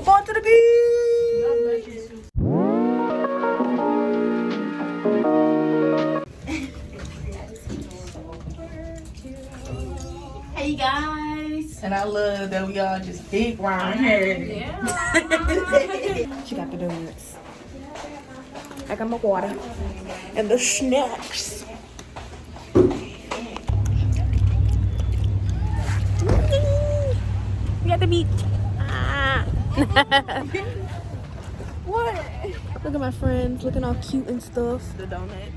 going to the beach. Hey guys. And I love that we all just big round here. Yeah. She got the donuts. I got my water. And the snacks. We at the beach. What? Look at my friends looking all cute and stuff. The donuts.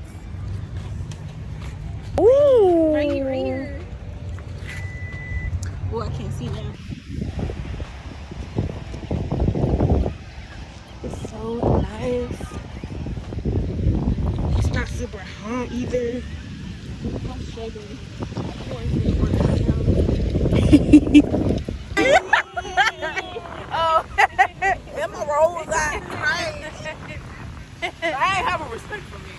Ooh. Right here. Oh, I can't see now. It's so nice. It's not super hot either. I'm shaking. Oh, Emma Rose, I ain't have a respect for me.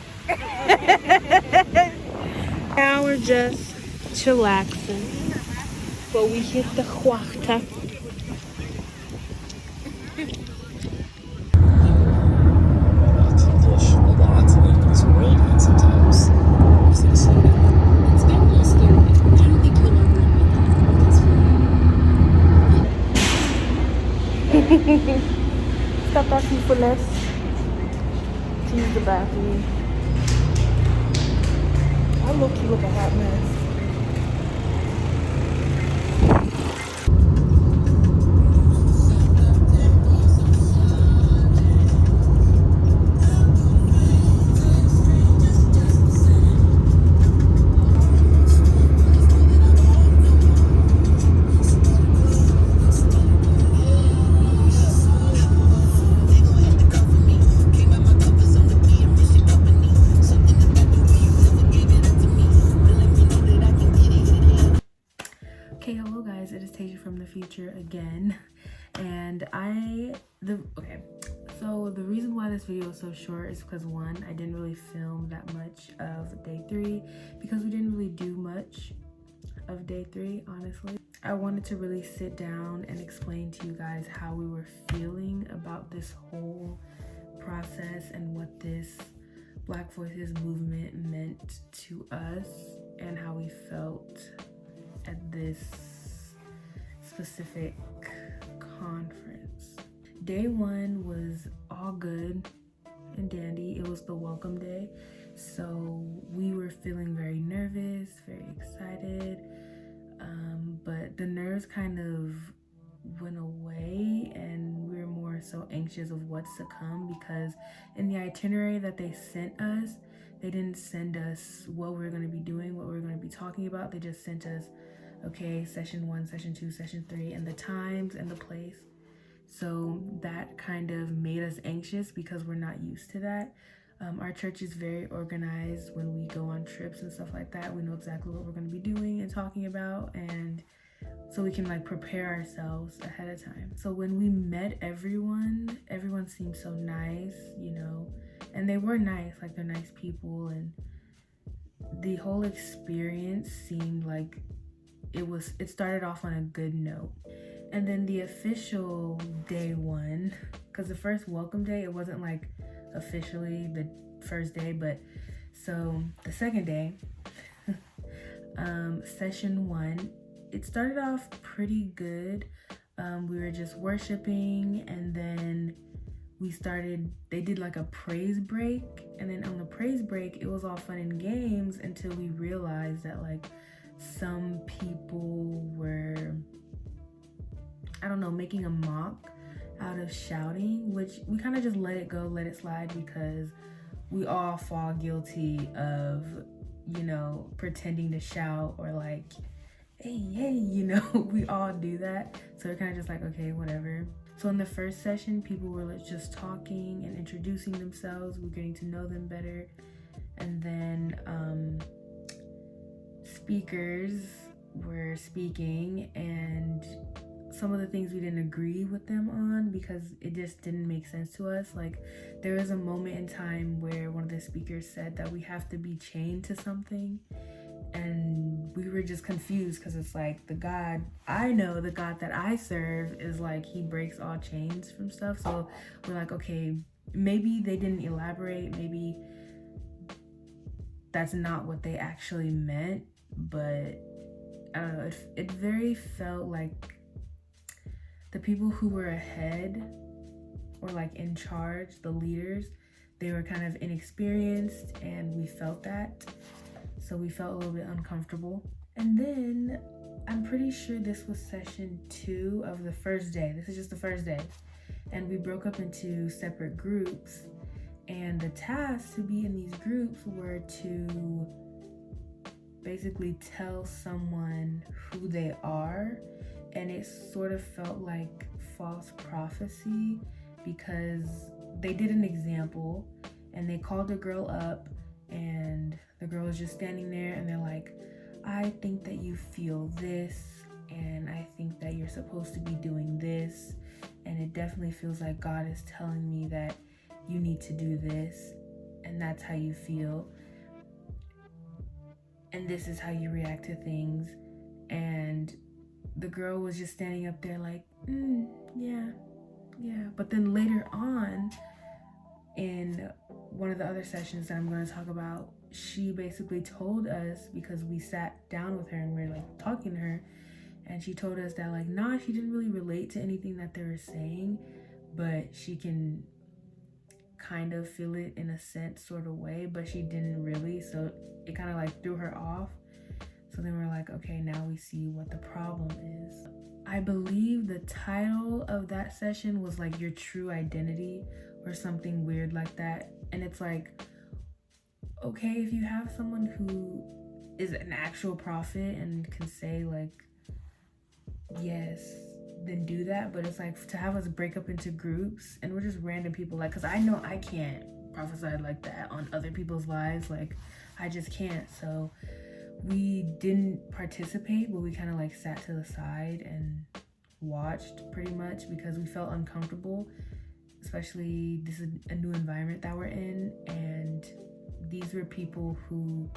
Now we're just chillaxing, but we hit the huerta. Stop asking for less. To use the bathroom. I look you look a hot mess. Okay, hello guys, it is Tasia from the future again, and so the reason why this video is so short is because one, I didn't really film that much of day 3 because we didn't really do much of day 3, honestly. I wanted to really sit down and explain to you guys how we were feeling about this whole process and what this Black Voices movement meant to us and how we felt at this specific conference. Day 1 was all good and dandy. It was the welcome day, so we were feeling very nervous, very excited, but the nerves kind of went away and we were more so anxious of what's to come, because in the itinerary that they sent us, they didn't send us what we were going to be doing, what we were going to be talking about. They just sent us, okay, session 1, session 2, session 3, and the times and the place. So that kind of made us anxious because we're not used to that. Our church is very organized when we go on trips and stuff like that. We know exactly what we're going to be doing and talking about, and so we can like prepare ourselves ahead of time. So when we met everyone seemed so nice, you know, and they were nice, like they're nice people, and the whole experience seemed like it started off on a good note. And then the official day 1, because the first welcome day, it wasn't like officially the first day, but so the second day, session 1, it started off pretty good. We were just worshiping, and then they did like a praise break, and then on the praise break, it was all fun and games until we realized that like some people were, I don't know, making a mock out of shouting, which we kind of just let it go, let it slide, because we all fall guilty of, you know, pretending to shout or like, hey, you know, we all do that. So we're kind of just like, okay, whatever. So in the first session, people were just talking and introducing themselves. We're getting to know them better. And then speakers were speaking, and some of the things we didn't agree with them on because it just didn't make sense to us. Like there was a moment in time where one of the speakers said that we have to be chained to something, And we were just confused because it's like the God I know, the God that I serve is like he breaks all chains from stuff. So we're like, okay, maybe they didn't elaborate, maybe that's not what they actually meant, but I don't know, it very felt like the people who were ahead or like in charge, the leaders, they were kind of inexperienced, and we felt that. So we felt a little bit uncomfortable. And then I'm pretty sure this was session 2 of the first day. This is just the first day. And we broke up into separate groups. And the tasks to be in these groups were to basically tell someone who they are. And it sort of felt like false prophecy because they did an example and they called the girl up, and the girl was just standing there and they're like, I think that you feel this, and I think that you're supposed to be doing this, and it definitely feels like God is telling me that you need to do this, and that's how you feel, and this is how you react to things. And the girl was just standing up there like, yeah. But then later on, in one of the other sessions that I'm going to talk about, she basically told us, because we sat down with her and we were like talking to her, and she told us that like, nah, she didn't really relate to anything that they were saying, but she can kind of feel it in a sense, sort of way, but she didn't really, so it kind of like threw her off. So then we're like, okay, now we see what the problem is. I believe the title of that session was like your true identity or something weird like that. And it's like, okay, if you have someone who is an actual prophet and can say like, yes, then do that. But it's like to have us break up into groups and we're just random people, like, because I know I can't prophesy like that on other people's lives. Like, I just can't. So we didn't participate, but we kind of like sat to the side and watched pretty much because we felt uncomfortable, especially this is a new environment that we're in, and these were people who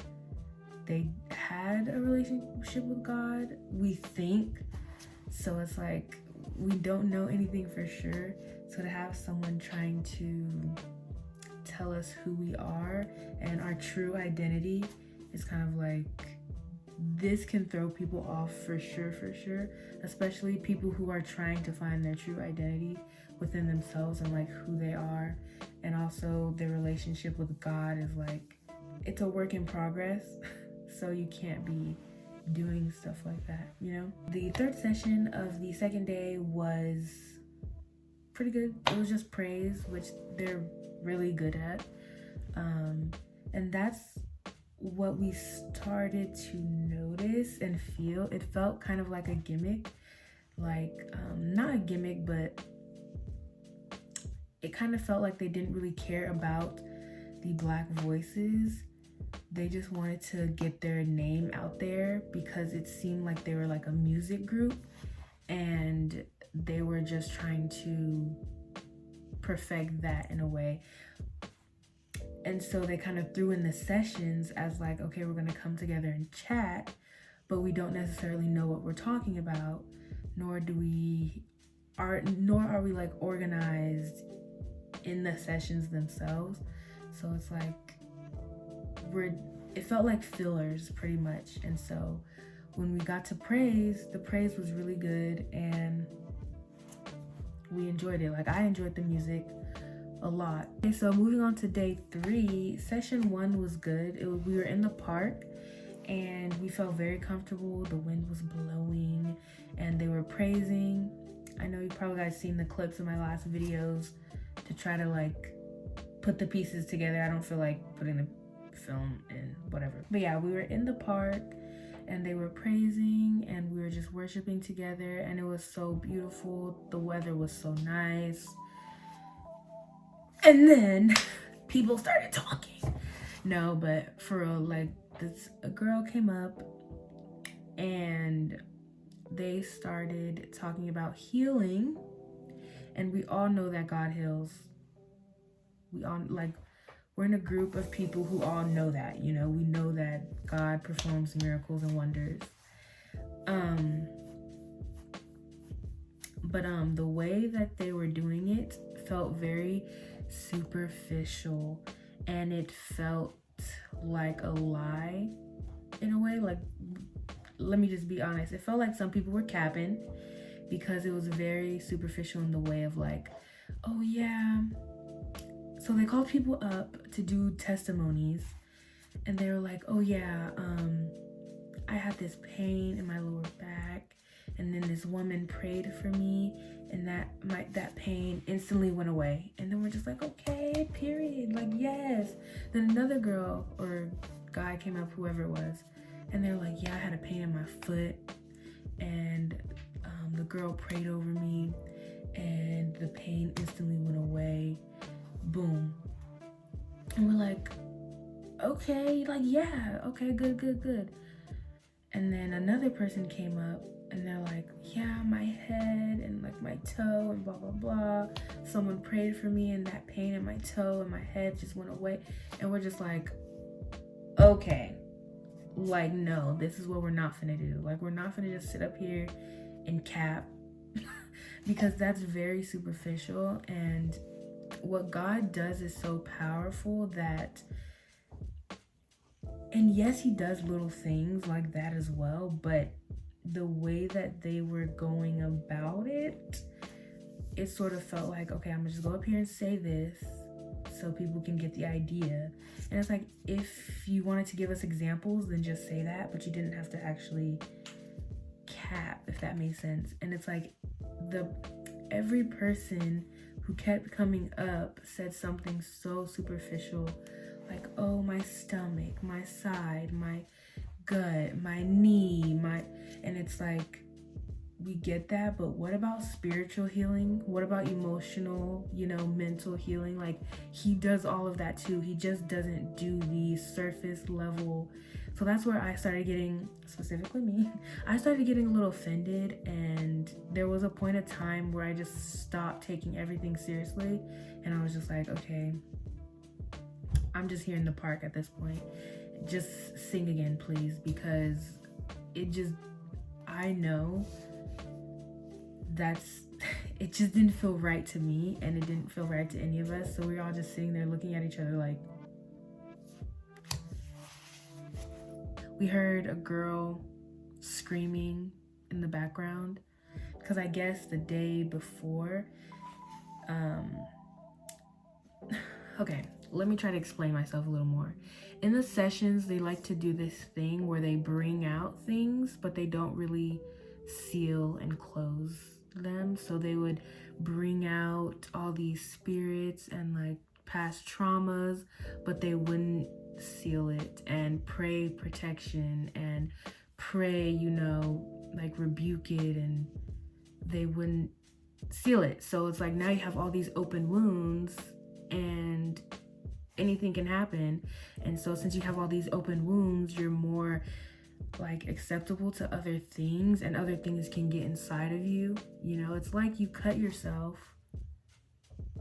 they had a relationship with God, we think. So it's like we don't know anything for sure. So to have someone trying to tell us who we are and our true identity is kind of like, this can throw people off for sure, especially people who are trying to find their true identity within themselves and like who they are. And also their relationship with God is like, it's a work in progress. So you can't be doing stuff like that, you know? The third session of the second day was pretty good. It was just praise, which they're really good at. And that's what we started to notice and feel. It felt kind of like a gimmick, like not a gimmick, but it kind of felt like they didn't really care about the Black voices. They just wanted to get their name out there because it seemed like they were like a music group and they were just trying to perfect that in a way. And so they kind of threw in the sessions as like, okay, we're going to come together and chat, but we don't necessarily know what we're talking about, nor are we like organized in the sessions themselves. So it's like it felt like fillers pretty much. And so when we got to praise, the praise was really good and we enjoyed it. Like, I enjoyed the music a lot. Okay, so moving on to day 3, session 1 was good. We were in the park and we felt very comfortable. The wind was blowing and they were praising. I know you probably guys seen the clips in my last videos to try to like put the pieces together. I don't feel like putting the film in, whatever. But yeah, we were in the park and they were praising and we were just worshiping together and it was so beautiful. The weather was so nice. And then people started talking. No, but for real, like a girl came up and they started talking about healing. And we all know that God heals. we're in a group of people who all know that, you know, we know that God performs miracles and wonders. But the way that they were doing it felt very superficial, and it felt like a lie in a way. Like, let me just be honest, it felt like some people were capping, because it was very superficial in the way of like, oh yeah, so they called people up to do testimonies, and they were like, oh yeah, I had this pain in my lower back, and then this woman prayed for me, and that pain instantly went away. And then we're just like, okay, period, like, yes. Then another girl or guy came up, whoever it was, and they're like, yeah, I had a pain in my foot, and the girl prayed over me, and the pain instantly went away. Boom. And we're like, okay, like, yeah, okay, good. And then another person came up, and they're like, yeah, my head and like my toe and blah blah blah, someone prayed for me, and that pain in my toe and my head just went away. And we're just like, okay, like, no, this is what we're not finna do. Like, we're not finna just sit up here and cap because that's very superficial. And what God does is so powerful that, and yes, he does little things like that as well, but the way that they were going about it, it sort of felt like, okay, I'm gonna just go up here and say this so people can get the idea. And it's like, if you wanted to give us examples, then just say that, but you didn't have to actually cap, if that makes sense. And it's like, every person who kept coming up said something so superficial, like, oh, my stomach, my side, my gut, my knee, and it's like, we get that, but what about spiritual healing? What about emotional, mental healing? Like, he does all of that too. He just doesn't do the surface level. So that's where I started getting, specifically me, I started getting a little offended, and there was a point of time where I just stopped taking everything seriously, and I was just like, okay, I'm just here in the park at this point. Just sing again, please, because I know it just didn't feel right to me, and it didn't feel right to any of us. So we were all just sitting there looking at each other like, we heard a girl screaming in the background, because I guess the day before, okay, let me try to explain myself a little more. In the sessions, they like to do this thing where they bring out things, but they don't really seal and close them. So they would bring out all these spirits and like past traumas, but they wouldn't seal it and pray protection and pray, like rebuke it, and they wouldn't seal it. So it's like, now you have all these open wounds, and anything can happen. And so since you have all these open wounds, you're more like acceptable to other things, and other things can get inside of you. It's like you cut yourself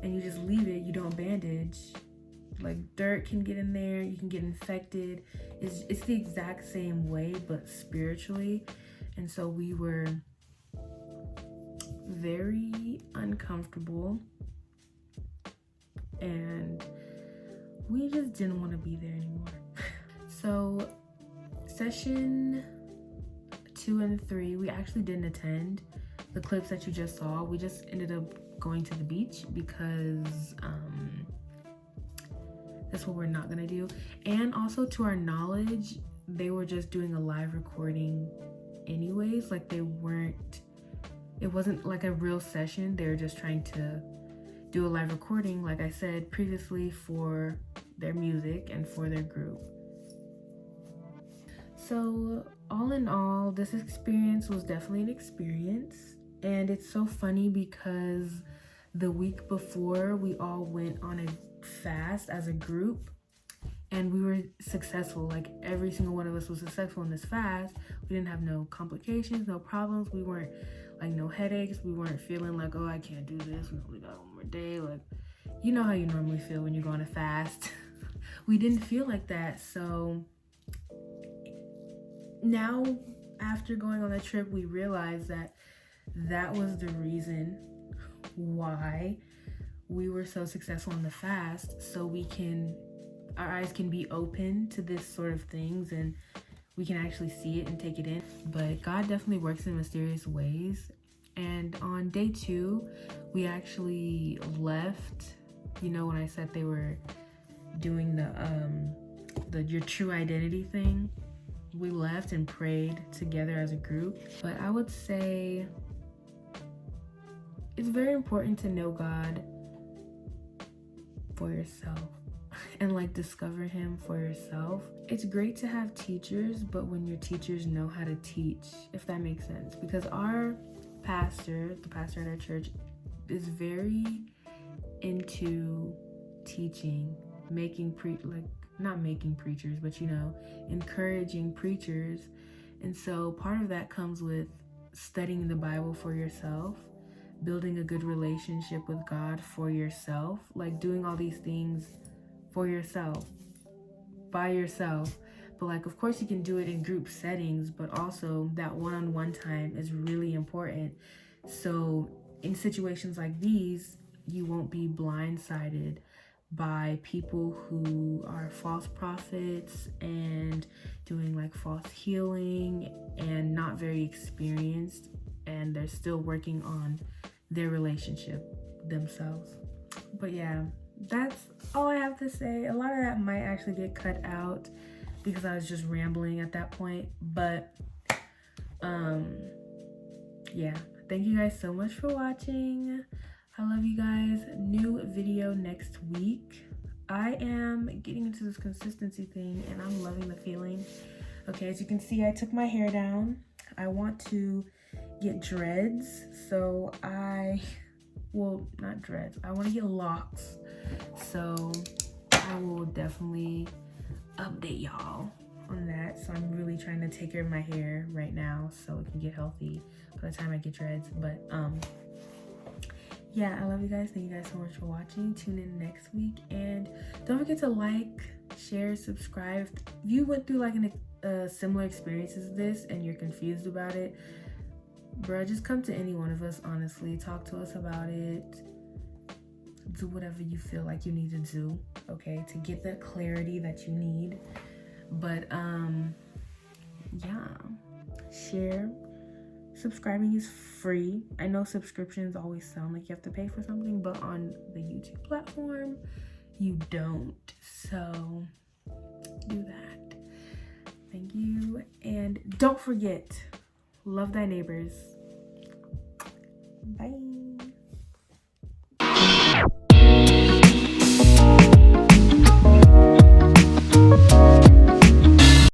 and you just leave it, you don't bandage. Like, dirt can get in there, you can get infected. It's the exact same way, but spiritually. And so we were very uncomfortable, and we just didn't want to be there anymore. So session 2 and 3, we actually didn't attend. The clips that you just saw, we just ended up going to the beach because that's what we're not gonna do. And also, to our knowledge, they were just doing a live recording anyways. Like, it wasn't like a real session. They were just trying to do a live recording, like I said previously, for their music and for their group. So all in all, this experience was definitely an experience. And it's so funny because the week before, we all went on a fast as a group, and we were successful. Like, every single one of us was successful in this fast. We didn't have no complications, no problems. We weren't like, no headaches. We weren't feeling like, oh, I can't do this, we only got one more day. Like, you know how you normally feel when you go on a fast. we didn't feel like that. So now, after going on the trip, we realized that that was the reason why we were so successful in the fast, so our eyes can be open to this sort of things and we can actually see it and take it in. But God definitely works in mysterious ways. And on day 2, we actually left. You know, when I said they were doing the your true identity thing, we left and prayed together as a group. But I would say it's very important to know God for yourself and like discover him for yourself. It's great to have teachers, but when your teachers know how to teach, if that makes sense, because our pastor, the pastor at our church, is very into teaching, not making preachers, but encouraging preachers. And so part of that comes with studying the Bible for yourself, building a good relationship with God for yourself, like doing all these things for yourself, by yourself. But like, of course you can do it in group settings, but also that one-on-one time is really important. So in situations like these, you won't be blindsided by people who are false prophets and doing like false healing and not very experienced, and they're still working on their relationship themselves. But yeah, that's all I have to say. A lot of that might actually get cut out because I was just rambling at that point. But yeah, thank you guys so much for watching. I love you guys. New video next week. I am getting into this consistency thing and I'm loving the feeling. Okay, as you can see, I took my hair down. I want to get dreads, so not dreads, I want to get locks. So I will definitely update y'all on that. So I'm really trying to take care of my hair right now so it can get healthy by the time I get dreads. But yeah, I love you guys. Thank you guys so much for watching. Tune in next week and don't forget to like, share, subscribe. If you went through like a similar experience as this and you're confused about it, bruh, just come to any one of us, honestly. Talk to us about it. Do whatever you feel like you need to do, okay, to get the clarity that you need. But yeah, share. Subscribing is free. I know subscriptions always sound like you have to pay for something, but on the YouTube platform, you don't. So do that. Thank you. And don't forget, love thy neighbors. Bye.